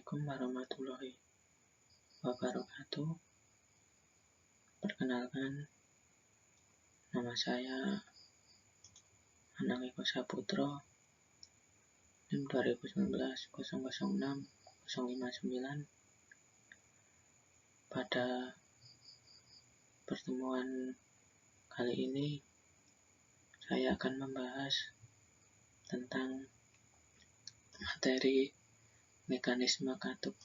Assalamualaikum warahmatullahi wabarakatuh. Perkenalkan, nama saya Anang Eko Saputro, NIM 2019-006-059. Pada pertemuan kali ini, saya akan membahas tentang materi mekanisme katup.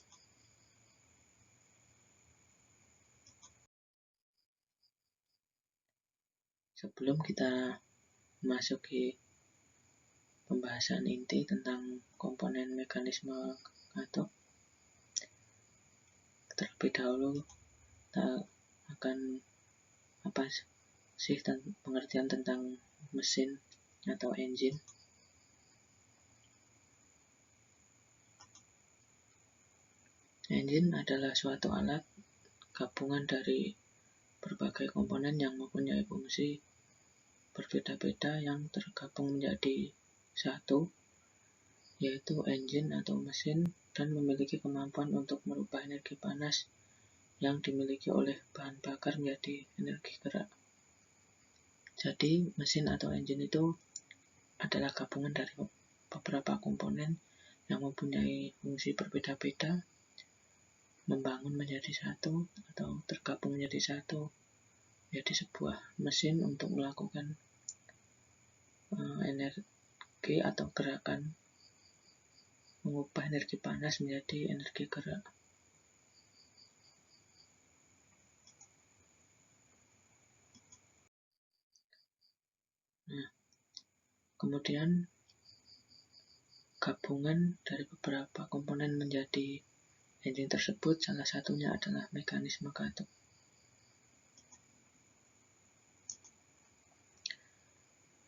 Sebelum kita memasuki pembahasan inti tentang komponen mekanisme katup, terlebih dahulu kita akan apa sih pengertian tentang mesin atau engine. Engine adalah suatu alat gabungan dari berbagai komponen yang mempunyai fungsi berbeda-beda yang tergabung menjadi satu, yaitu engine atau mesin, dan memiliki kemampuan untuk merubah energi panas yang dimiliki oleh bahan bakar menjadi energi gerak. Jadi, mesin atau engine itu adalah gabungan dari beberapa komponen yang mempunyai fungsi berbeda-beda, membangun menjadi satu atau tergabung menjadi satu, menjadi sebuah mesin untuk melakukan energi atau gerakan mengubah energi panas menjadi energi gerak. Nah, kemudian gabungan dari beberapa komponen menjadi engine tersebut, salah satunya adalah mekanisme katup.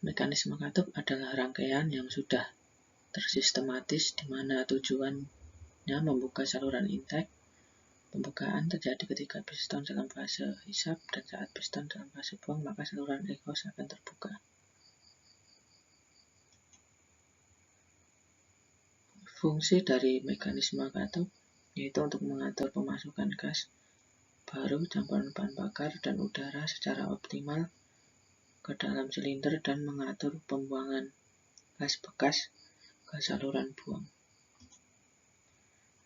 Mekanisme katup adalah rangkaian yang sudah tersistematis di mana tujuannya membuka saluran intake. Pembukaan terjadi ketika piston dalam fase hisap, dan saat piston dalam fase buang maka saluran exhaust akan terbuka. Fungsi dari mekanisme katup yaitu untuk mengatur pemasukan gas baru, campuran bahan bakar, dan udara secara optimal ke dalam silinder dan mengatur pembuangan gas bekas ke saluran buang.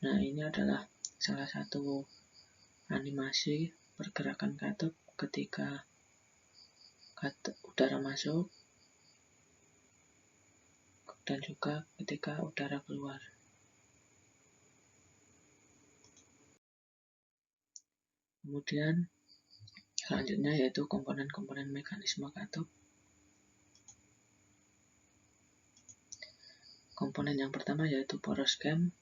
Nah, ini adalah salah satu animasi pergerakan katup ketika udara masuk dan juga ketika udara keluar. Kemudian selanjutnya yaitu komponen-komponen mekanisme katup. Komponen yang pertama yaitu poros cam,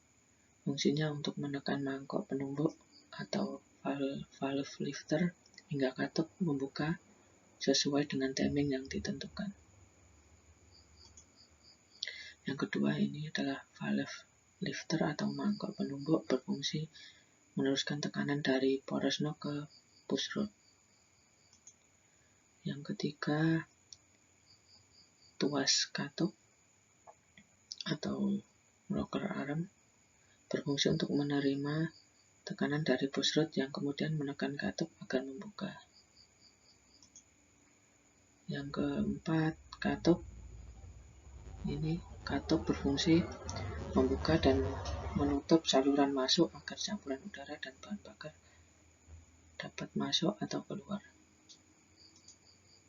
fungsinya untuk menekan mangkok penumbuk atau valve lifter hingga katup membuka sesuai dengan timing yang ditentukan. Yang kedua ini adalah valve lifter atau mangkok penumbuk, berfungsi meneruskan tekanan dari poros knob ke push rod. Yang ketiga, tuas katup atau rocker arm, berfungsi untuk menerima tekanan dari push rod yang kemudian menekan katup agar membuka. Yang keempat, katup. Ini katup berfungsi membuka dan menutup saluran masuk agar campuran udara dan bahan bakar dapat masuk atau keluar.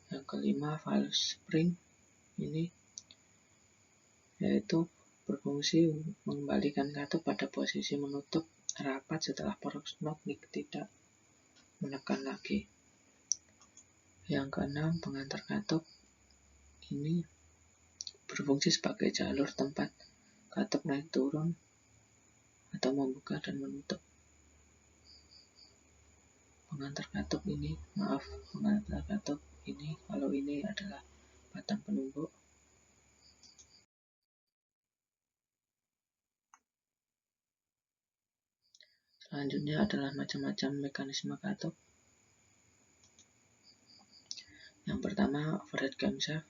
Yang kelima, valve spring. Ini yaitu berfungsi mengembalikan katup pada posisi menutup rapat setelah poros knob tidak menekan lagi. Yang keenam, pengantar katup. Ini berfungsi sebagai jalur tempat katup naik turun atau membuka dan menutup. Pengantar katup ini kalau ini adalah batang penumbuk. Selanjutnya adalah macam-macam mekanisme katup. Yang pertama, overhead camshaft.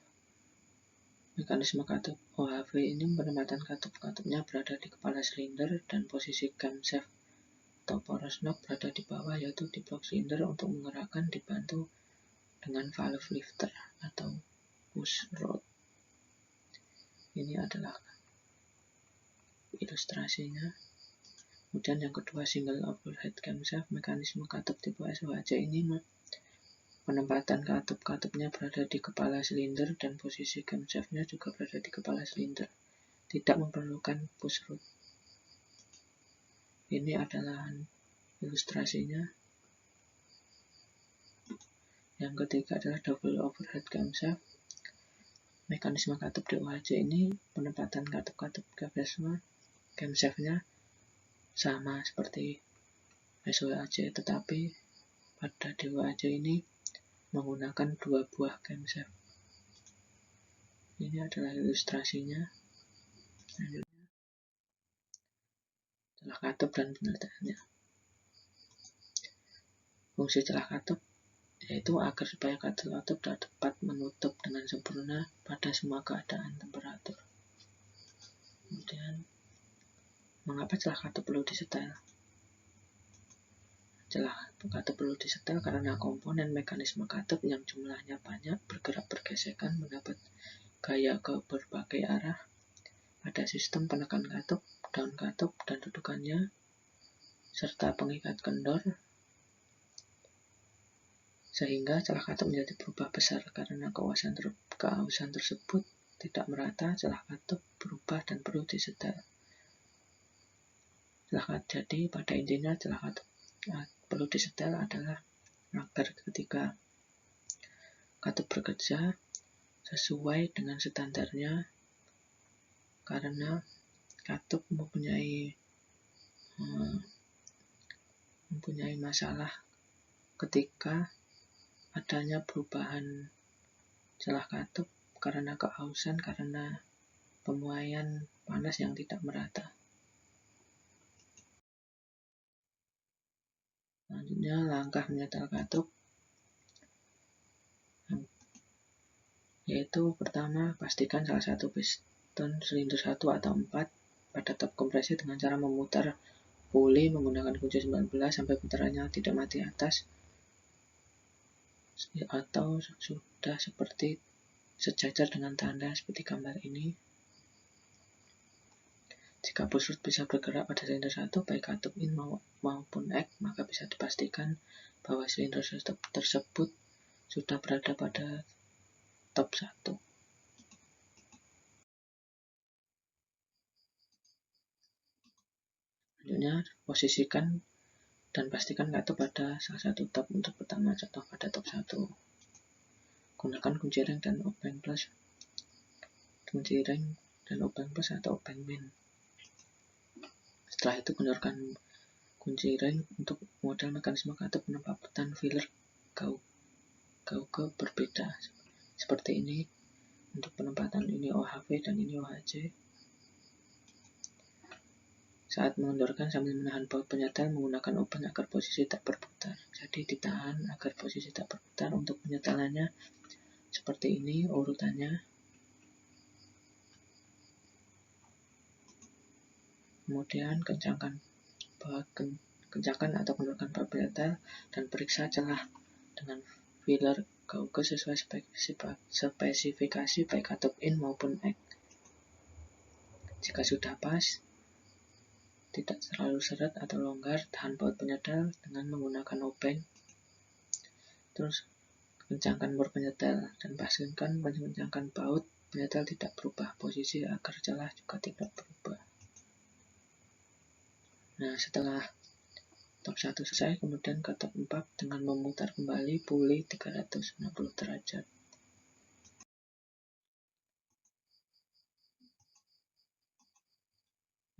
Mekanisme katup OHV ini penempatan katup-katupnya berada di kepala silinder dan posisi camshaft atau poros knob berada di bawah, yaitu di blok silinder. Untuk menggerakkan dibantu dengan valve lifter atau push rod. Ini adalah ilustrasinya. Kemudian yang kedua, single overhead camshaft. Mekanisme katup tipe SOHC ini penempatan katup-katupnya berada di kepala silinder dan posisi camshaftnya juga berada di kepala silinder, tidak memerlukan push rod. Ini adalah ilustrasinya. Yang ketiga adalah double overhead camshaft. Mekanisme katup di OHC ini penempatan katup-katup camshaftnya sama seperti SOHC, tetapi pada di OHC ini menggunakan dua buah camshaft. Ini adalah ilustrasinya. Selanjutnya, celah katup dan penyelesaiannya. Fungsi celah katup yaitu agar supaya katup dapat menutup dengan sempurna pada semua keadaan temperatur. Kemudian, mengapa celah katup perlu disetel? Celah katup perlu disetel karena komponen mekanisme katup yang jumlahnya banyak bergerak bergesekan mendapat gaya ke berbagai arah pada sistem penekan katup, daun katup, dan dudukannya, serta pengikat kendor, sehingga celah katup menjadi berubah besar. Karena keausan tersebut tidak merata, celah katup berubah dan perlu disetel. Jadi pada intinya celah katup perlu disetel adalah agar ketika katup bekerja sesuai dengan standarnya, karena katup mempunyai masalah ketika adanya perubahan celah katup karena keausan, karena pemuaian panas yang tidak merata. Selanjutnya, langkah menyetel katup, yaitu pertama, pastikan salah satu piston silinder 1 atau 4 pada top kompresi dengan cara memutar puli menggunakan kunci 19 sampai putarannya tidak mati atas, atau sudah seperti sejajar dengan tanda seperti gambar ini. Jika push rod bisa bergerak pada silinder 1 baik katup in maupun egg, maka bisa dipastikan bahwa silinder tersebut sudah berada pada top 1. Selanjutnya, posisikan dan pastikan katup pada salah satu top. Untuk pertama, contoh pada top 1. Gunakan kunci ring dan open plus, atau open min. Setelah itu, kendorkan kunci ring. Untuk model mekanisme katup penempatan filler gauge berbeda. Seperti ini. Untuk penempatan ini OHV dan ini OHC. Saat mengendorkan sambil menahan baut penyetel menggunakan open agar posisi tak berputar. Jadi ditahan agar posisi tak berputar. Untuk penyetelannya seperti ini urutannya. Kemudian kencangkan atau kendorkan baut penyetel dan periksa celah dengan filler gauge sesuai spesifikasi baik katup in maupun egg. Jika sudah pas, tidak terlalu seret atau longgar, tahan baut penyetel dengan menggunakan open. Terus kencangkan bor penyetel dan pastikan mengencangkan baut penyetel tidak berubah posisi agar celah juga tidak berubah. Nah, setelah top 1 selesai, kemudian ke top 4 dengan memutar kembali puli 360 derajat.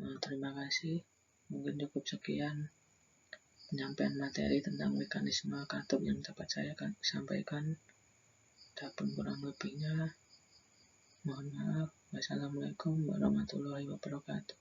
Nah, terima kasih. Mungkin cukup sekian penyampaian materi tentang mekanisme katup yang dapat saya sampaikan. Adapun kurang lebihnya, mohon maaf. Wassalamualaikum warahmatullahi wabarakatuh.